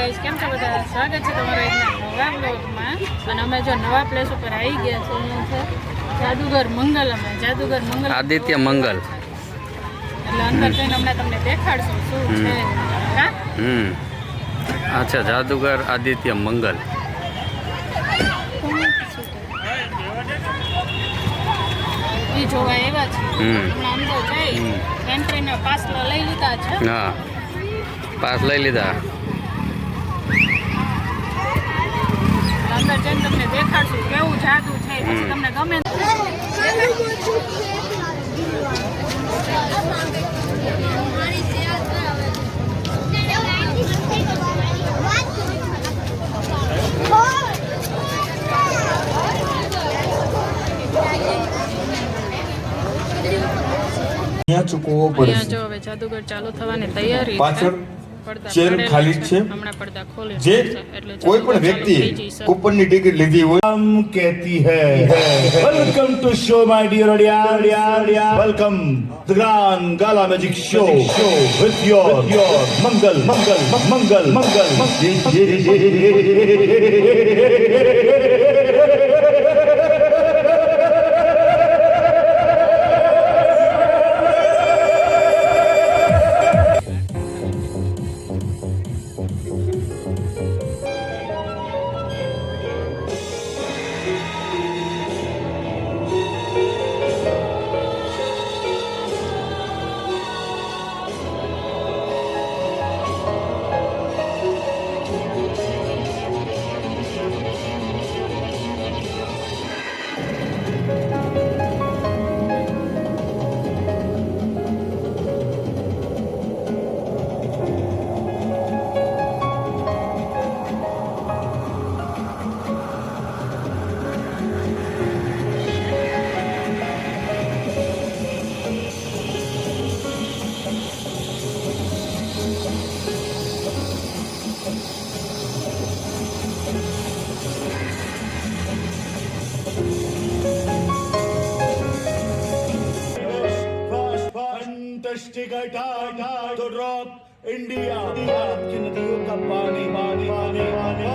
Guys, કેમ છો બધા? સ્વાગત છે તમારો એક નવા બ્લોગમાં. અને અમે જો નવા પ્લેસ ઉપર આવી ગયા છે. અહીંયા છે જાદુગર મંગલ. અમે જાદુગર મંગલ, આદિત્ય મંગલ. એટલે અંદર જઈને હમણાં તમને દેખાડશું શું છે. હા, અચ્છા, જાદુગર આદિત્ય મંગલ. એ જોવા એવા છે. હમણાં અંદર જઈ એન્ટ્રીના પાસ લઈ લીધા છે. હા, પાસ લઈ લીધા. અંદર જઈને તમને દેખાડશું કેવું જાદુ છે. પછી તમને ગમે ચૂકવવો પડે. જો હવે જાદુગર ચાલુ થવાની તૈયારી પાછળ ચેર ખાલી છે. હમણાં પડદા ખોલે જે એટલે કોઈ પણ વ્યક્તિ કૂપનની ટિકિટ લીધી હોય આમ કહેતી હૈ welcome to show my dear audience, welcome the grand gala magic show with your Mangal Mangal Mangal Mangal. Fantastic attack to rock India. Bharat की नदियों का पानी पानी पानी पानी.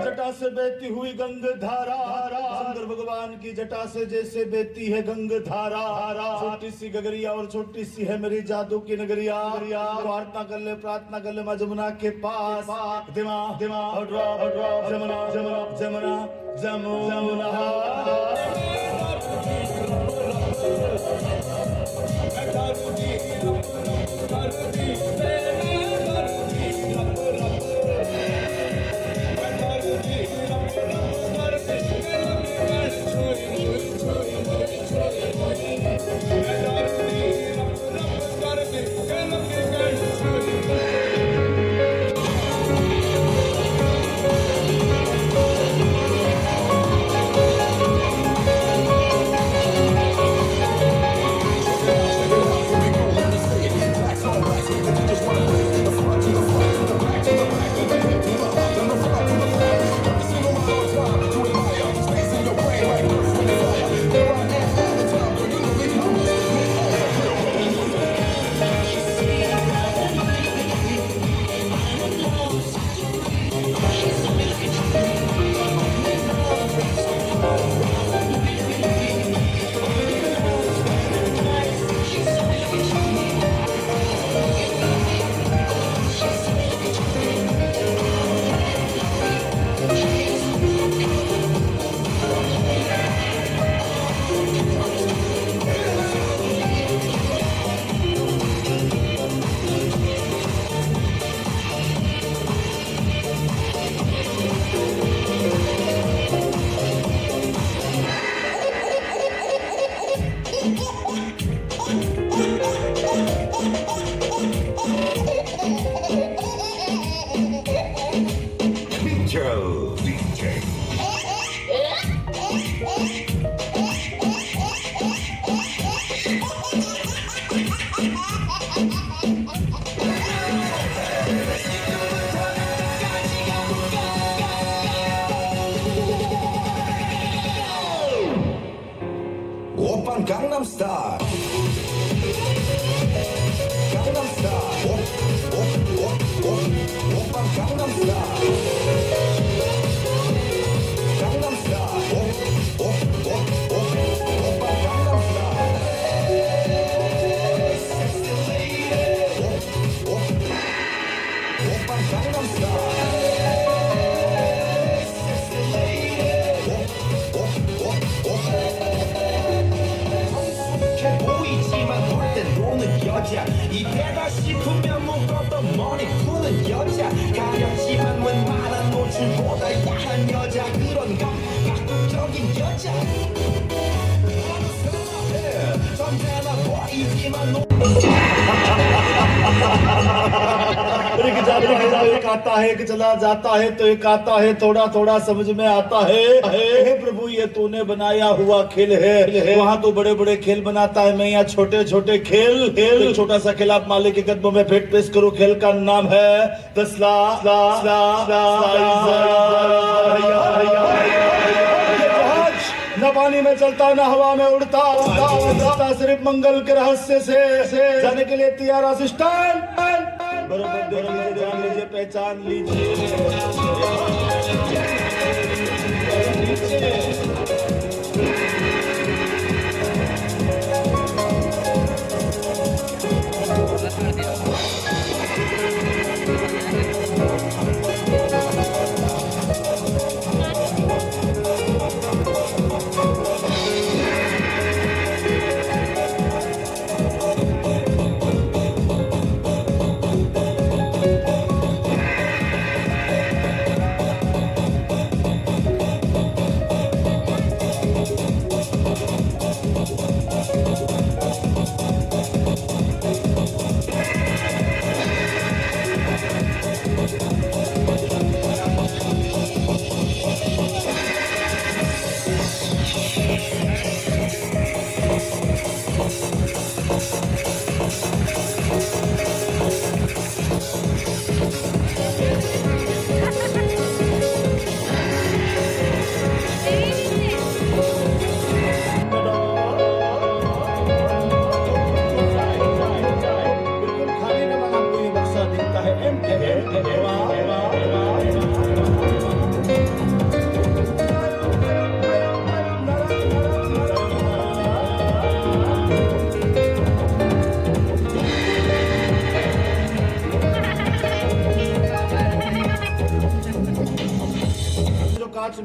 जटा से बहती हुई गंग धारा, शंकर भगवान की जटा से जैसे बहती है गंग धारा. छोटी सी गगरिया और छोटी सी है मेरी जादू की नगरिया. प्रार्थना कर ले माँ जमुना के पास. दिमा दिमा जमुना जमुना जमुना जमुना. 보는 여자 이때다 싶으면 묶었던 머리 푸는 여자 가렸지만 웬만한 노출보다 야한 여자 그런 감각적인 여자 언제나 보이지만 एक जाता है एक आता है एक चला जाता है तो एक आता है थोड़ा थोड़ा समझ में आता है हे प्रभु ये तूने बनाया हुआ खेल है वहाँ तो बड़े बड़े खेल बनाता है मैं यहाँ छोटे छोटे खेल खेल छोटा सा खेल आप मालिक के कदमों में भेंट पेश करो खेल का नाम है 10 लाख न पानी में चलता न हवा में उड़ता सिर्फ मंगल के रहस्य से जाने के लिए तैयार असिस्टेंट बरोबर देख लीजिए जान लीजिए पहचान लीजिए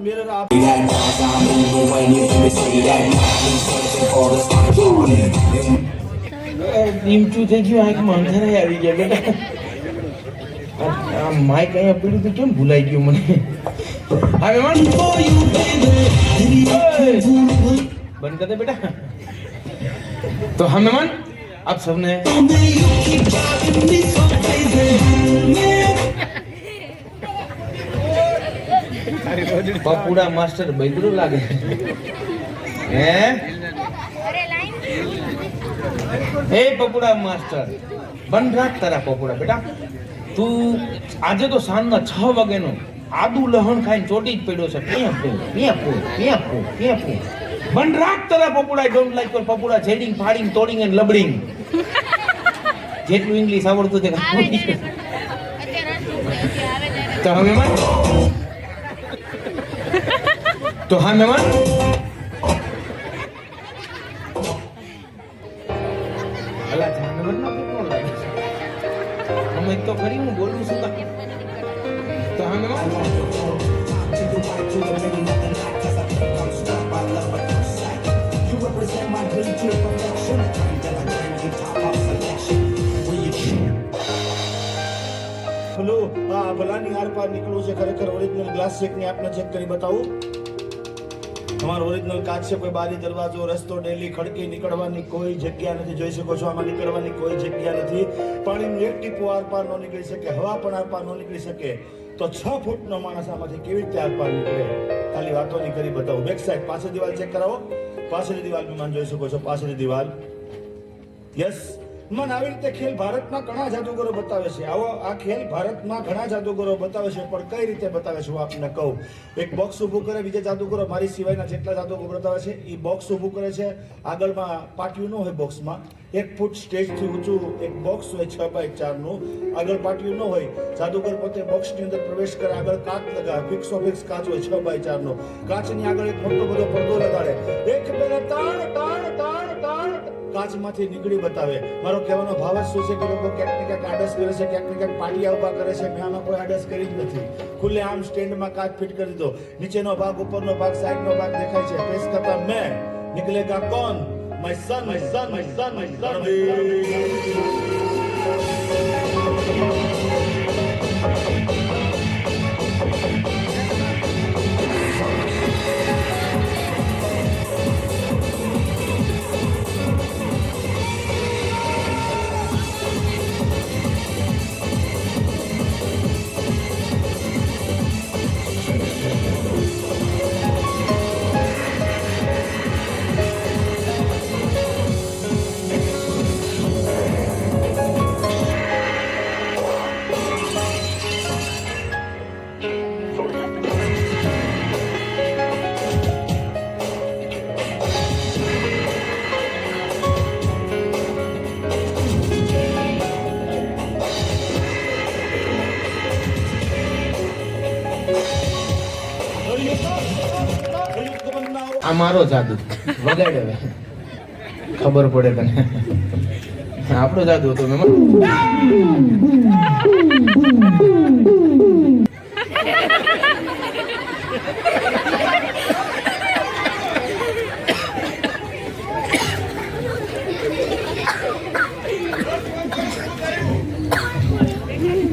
mirror आप ટીમચું થઈ ગયું આ માંધારા આવી ગયા બેટા આ માઇક અહીંયા પીડ્યું તો કેમ ભૂલાઈ ગયું મને હવે બંધ कर दे बेटा तो हाँ मेहमान आप सबने पपूड़ा मास्टर बैदरू लागे हैं ए पपूड़ा मास्टर बन राख तारा पपूड़ा बेटा तू આજે તો સાંજના 6 વાગેનો આદુ લહણ ખાઈને ચોટી જ પડ્યો છે પીયા બન રાખ તારા પપુડા ડોન્ટ લાઈક યોર પપુડા જેડિંગ ફાડિંગ તોડિંગ એન્ડ લબડિંગ જેટલું ઇંગ્લિશ આવડતું તે તો હા મહેમાન અલા જાનવર નો કેટલો લાગે અમે તો કરી હું બોલું છું તો હા મહેમાન हेलो भलानी आर पार निकलू છે ખરેખર ઓરિજિનલ ગ્લાસ ચેક ને આપને ચેક કરી બતાવું તમારો ઓરિજિનલ કાચ છે કોઈ બારી દરવાજો રસ્તો ડેલી ખડકી નીકળવાની કોઈ જગ્યા નથી જોઈ શકો છો આમાં નીકળવાની કોઈ જગ્યા નથી પાણીનું એક ટીપું આર પાર ન નીકળી શકે હવા પણ આર પાર ન નીકળી શકે તો 6 ફૂટનો માણસ આમાંથી કેવી રીતે આર પાર નીકળે ખાલી વાતો ની કરી બતાવું બેક સાઈડ પાછળ દિવાલ ચેક કરાવો પાછળની દિવાલ માં જોઈ શકો છો પાછળની દિવાલ યસ મન આવી રીતે ખેલ ભારતમાં ઘણા જાદુગરો બતાવે છે આવો આ ખેલ ભારતમાં ઘણા જાદુગરો બતાવે છે પણ કઈ રીતે બતાવે છે હું આપને કહું એક બોક્સ ઊભું કરે બીજા જાદુગરો મારી સિવાયના જેટલા જાદુગરો બતાવે છે એ બોક્સ ઊભું કરે છે આગળમાં પાટિયું ન હોય બોક્સમાં 1 ફૂટ સ્ટેજથી ઊંચું એક બોક્સ હોય 6x4 નું આગળ પાટિયું ન હોય જાદુગર પોતે બોક્સની અંદર પ્રવેશ કરે આગળ કાચ લગાવે ફિક્સ કાચ હોય 6x4 નો કાચની આગળ એક મોટો બધો પડદો લગાડે એક બે તાણ કાચમાંથી નીકળી બતાવે મારો કહેવાનો ભાવ જ શું છે કે લોકો ક્યાંક ને ક્યાંક આડસ કરે છે ક્યાંક ને ક્યાંક પાટિયા ઉભા કરે છે મેં આમાં કોઈ આડસ કરી જ નથી ખુલ્લે આમ સ્ટેન્ડમાં કાચ ફિટ કરી દીધો નીચેનો ભાગ ઉપરનો ભાગ સાઈડનો ભાગ દેખાય છે પ્રેસ કરતા મેં નિકલેગા કોણ my son, my son, my son, my son. આ મારો જાદુ વગાડ હવે ખબર પડે તને આપણો જાદુ હતો મેં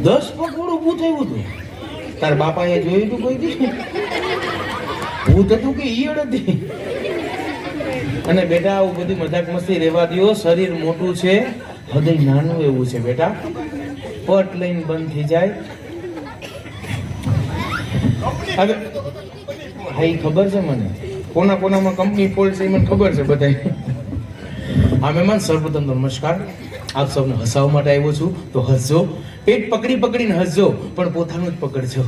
10 પગ ઊભું થયું હતું. તાર બાપાએ જોયું હતું કોઈ દી? ભૂત હતું કે ઈયળ હતી? અને બેટા આવું બધી મજાક મસ્તી રહેવા દ્યો. શરીર મોટું છે, હૃદય નાનું એવું છે બેટા. પટ લઈને બંધ થઈ જાય. હવે હા ઈ ખબર છે મને, કોના કોનામાં કંપની ફોલ્ટ છે એ મને ખબર છે બધાય. હા મહેમાન, સર્વપ્રથમ તો નમસ્કાર. આપ સૌને હસાવવા માટે આવ્યો છું, તો હસજો. પેટ પકડી પકડીને હસજો, પણ પોતાનું જ પકડજો.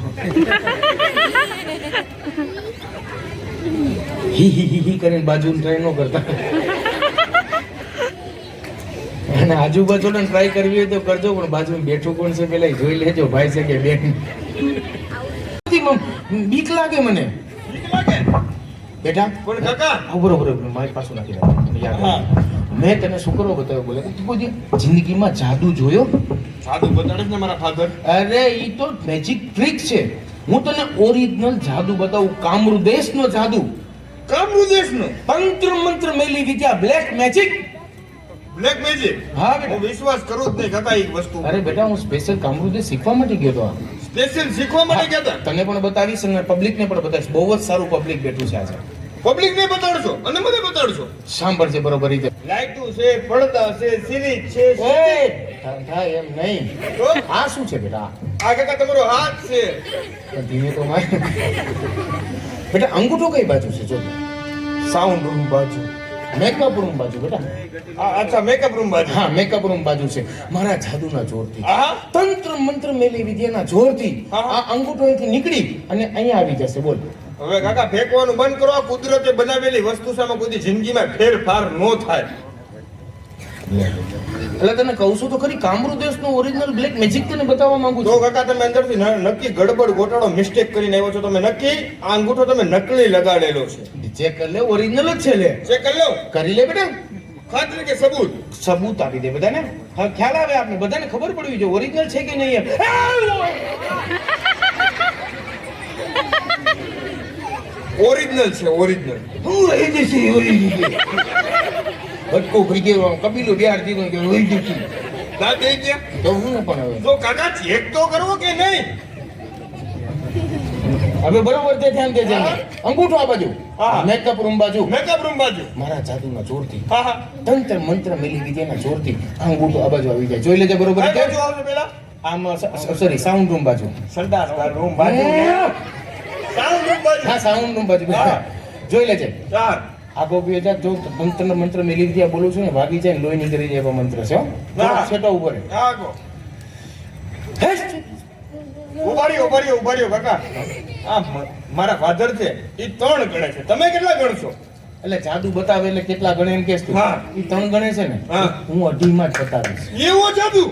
હી હી હી હી કરીને બાજુ ટ્રાય ન કરતા. અને આજુબાજુને ટ્રાય કરવી હોય તો કરજો, પણ બાજુમાં બેઠું કોણ છે પેલા જોઈ લેજો. ભાઈ છે કે બેન? બીક લાગે મને. બેટા પણ કાકા બરોબર મારી પાછું નાખી દે. યાદ મેં તને શું કરવો બતાવ્યો? બોલે તું કોઈ જિંદગીમાં જાદુ જોયો? સાદું બતાડે ને મારા ફાધર. અરે ઈ તો મેજિક ટ્રીક છે. હું તને ઓરિજિનલ જાદુ બતાવું. કામરુદેશનો જાદુ. કામરુદેશનો તંત્ર મંત્ર મેલી વિદ્યા, બ્લેક મેજિક. Black magic. હા બેટા. હું વિશ્વાસ કરું જ નહીં કાકા એ વસ્તુ. અરે બેટા હું સ્પેશિયલ કામરુદેશ શીખવા માટે ગયો તો. સ્પેશિયલ શીખવા માટે ગયા હતા. તને પણ બતાવીશ અને પબ્લિકને પણ બતાવીશ. બહુ જ સારું પબ્લિક બેઠું છે આજે. પબ્લિક ને બતાડશો અને મને બતાડશો. સાંભળજે બરોબર રીતે. લાઈટું છે, પડદા છે, સિરીજ છે. થાય એમ નહીં. તો આ શું છે બેટા? આ કાકા તમારો હાથ છે. પણ ધીમે તો માર. બેટા અંગૂઠો કઈ બાજુ છે? જો સાઉન્ડ રૂમ બાજુ. મેકઅપ રૂમ બાજુ બેટા. અચ્છા મેકઅપ રૂમ બાજુ. હા મેકઅપ રૂમ બાજુ છે. મારા જાદુના જોરથી, હા તંત્ર મંત્ર મેલી વિદ્યાના જોરથી હા. આ અંગૂઠો અહીંથી નીકળી અને અહીંયા આવી જશે. બોલ. હવે કાકા ફેંકવાનું બંધ કરો. આ કુદરતે બનાવેલી વસ્તુ સામે કોઈ દી જિંદગીમાં ફેરફાર ન થાય. એટલે તને કહું છું તો ખરી, કામરુદેશનો ઓરિજિનલ બ્લેક મેજિક તને બતાવવા માંગુ તો છું. કાકા તમે અંદરથી નક્કી ગડબડ ગોટાળો મિસ્ટેક કરીને આવ્યો છો. તમે નક્કી આ અંગૂઠો તમે નકલી લગાડેલો છે. ચેક કરી લે, ઓરિજિનલ જ છે. લે ચેક કરી લો. કરી લે બેટા. ખાતરી કે સબૂત? સબૂત આપી દે બધાને. હા ખ્યાલ આવે આપને બધાને ખબર પડવી જોઈએ ઓરિજિનલ છે કે નહીં. ઓરિજિનલ છે ઓરિજિનલ. હું રહી જશે ઓરિજિનલ. ભટકો ભરી ગયો કબીલો બિહાર દીધો કે રોઈ જશે. ના દે ગયા તો હું પણ હવે તો કાકા ચેક તો કરવો કે નહીં? હવે બરોબર તે ધ્યાન દેજે. અંગૂઠો આ બાજુ, હા. મેકઅપ રૂમ બાજુ. મેકઅપ રૂમ બાજુ. મારા જાદુના જોરથી, હા હા તંત્ર મંત્ર મેલી વિદ્યાના જોરથી આ અંગૂઠો આ બાજુ આવી જાય. જોઈ લેજે બરોબર કઈ રીતે. બાજુ આવશે પેલા? આમ સોરી સાઉન્ડ રૂમ બાજુ. સરદાર રૂમ બાજુ. સાઉન્ડ રૂમ બાજુ. હા સાઉન્ડ રૂમ બાજુ. હા. જોઈ લેજે. ચાર. આગો બે હજાર જો તંત્ર મંત્ર મેલી વિદ્યા બોલું છું ને, ભાગી જાય ને લોહી નીકળી જાય એવો મંત્ર છે. હો હા. છેટો ઉપર આગો. ઉભા રહ્યો કાકા. આ મારા ફાધર છે એ 3 ગણે છે. તમે કેટલા ગણશો? એટલે જાદુ બતાવે એટલે કેટલા ગણે એમ કેસ તું? હા. ઈ 3 ગણે છે ને. હા. હું 2.5 માં જ બતાવીશ. એવો જાદુ?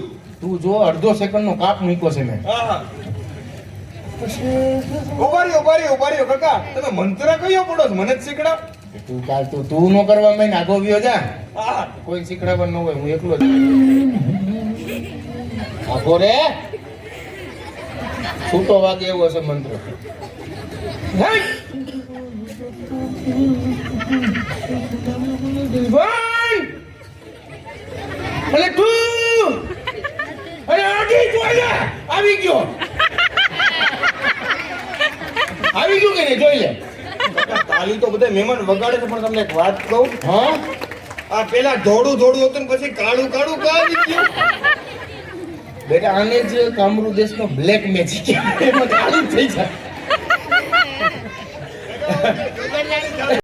તું જો અડધો સેકન્ડ નો કાપ મૂક્યો છે મેં. હા હા ઉભા રહ્યો કાકા. તમે મંત્ર કયો પડો છો? મને જ શીખડાવ. તું કાલ તું નો કરવા મેં આગો વ્યો જા. હા કોઈ શીખડાવવા ન હોય, હું એકલો જ. આગો રે છૂટો વાગે એવો છે મંત્ર. હે! મહેમાન વગાડે છે પણ તમને એક વાત કહું હા આ પેલા ધોળું ધોળું હતું ને પછી કાળું કાળું કાળી ગયું બેટા આને જ કામરૂ દેશનો બ્લેક મેજિક એમાં કાળું થઈ જાય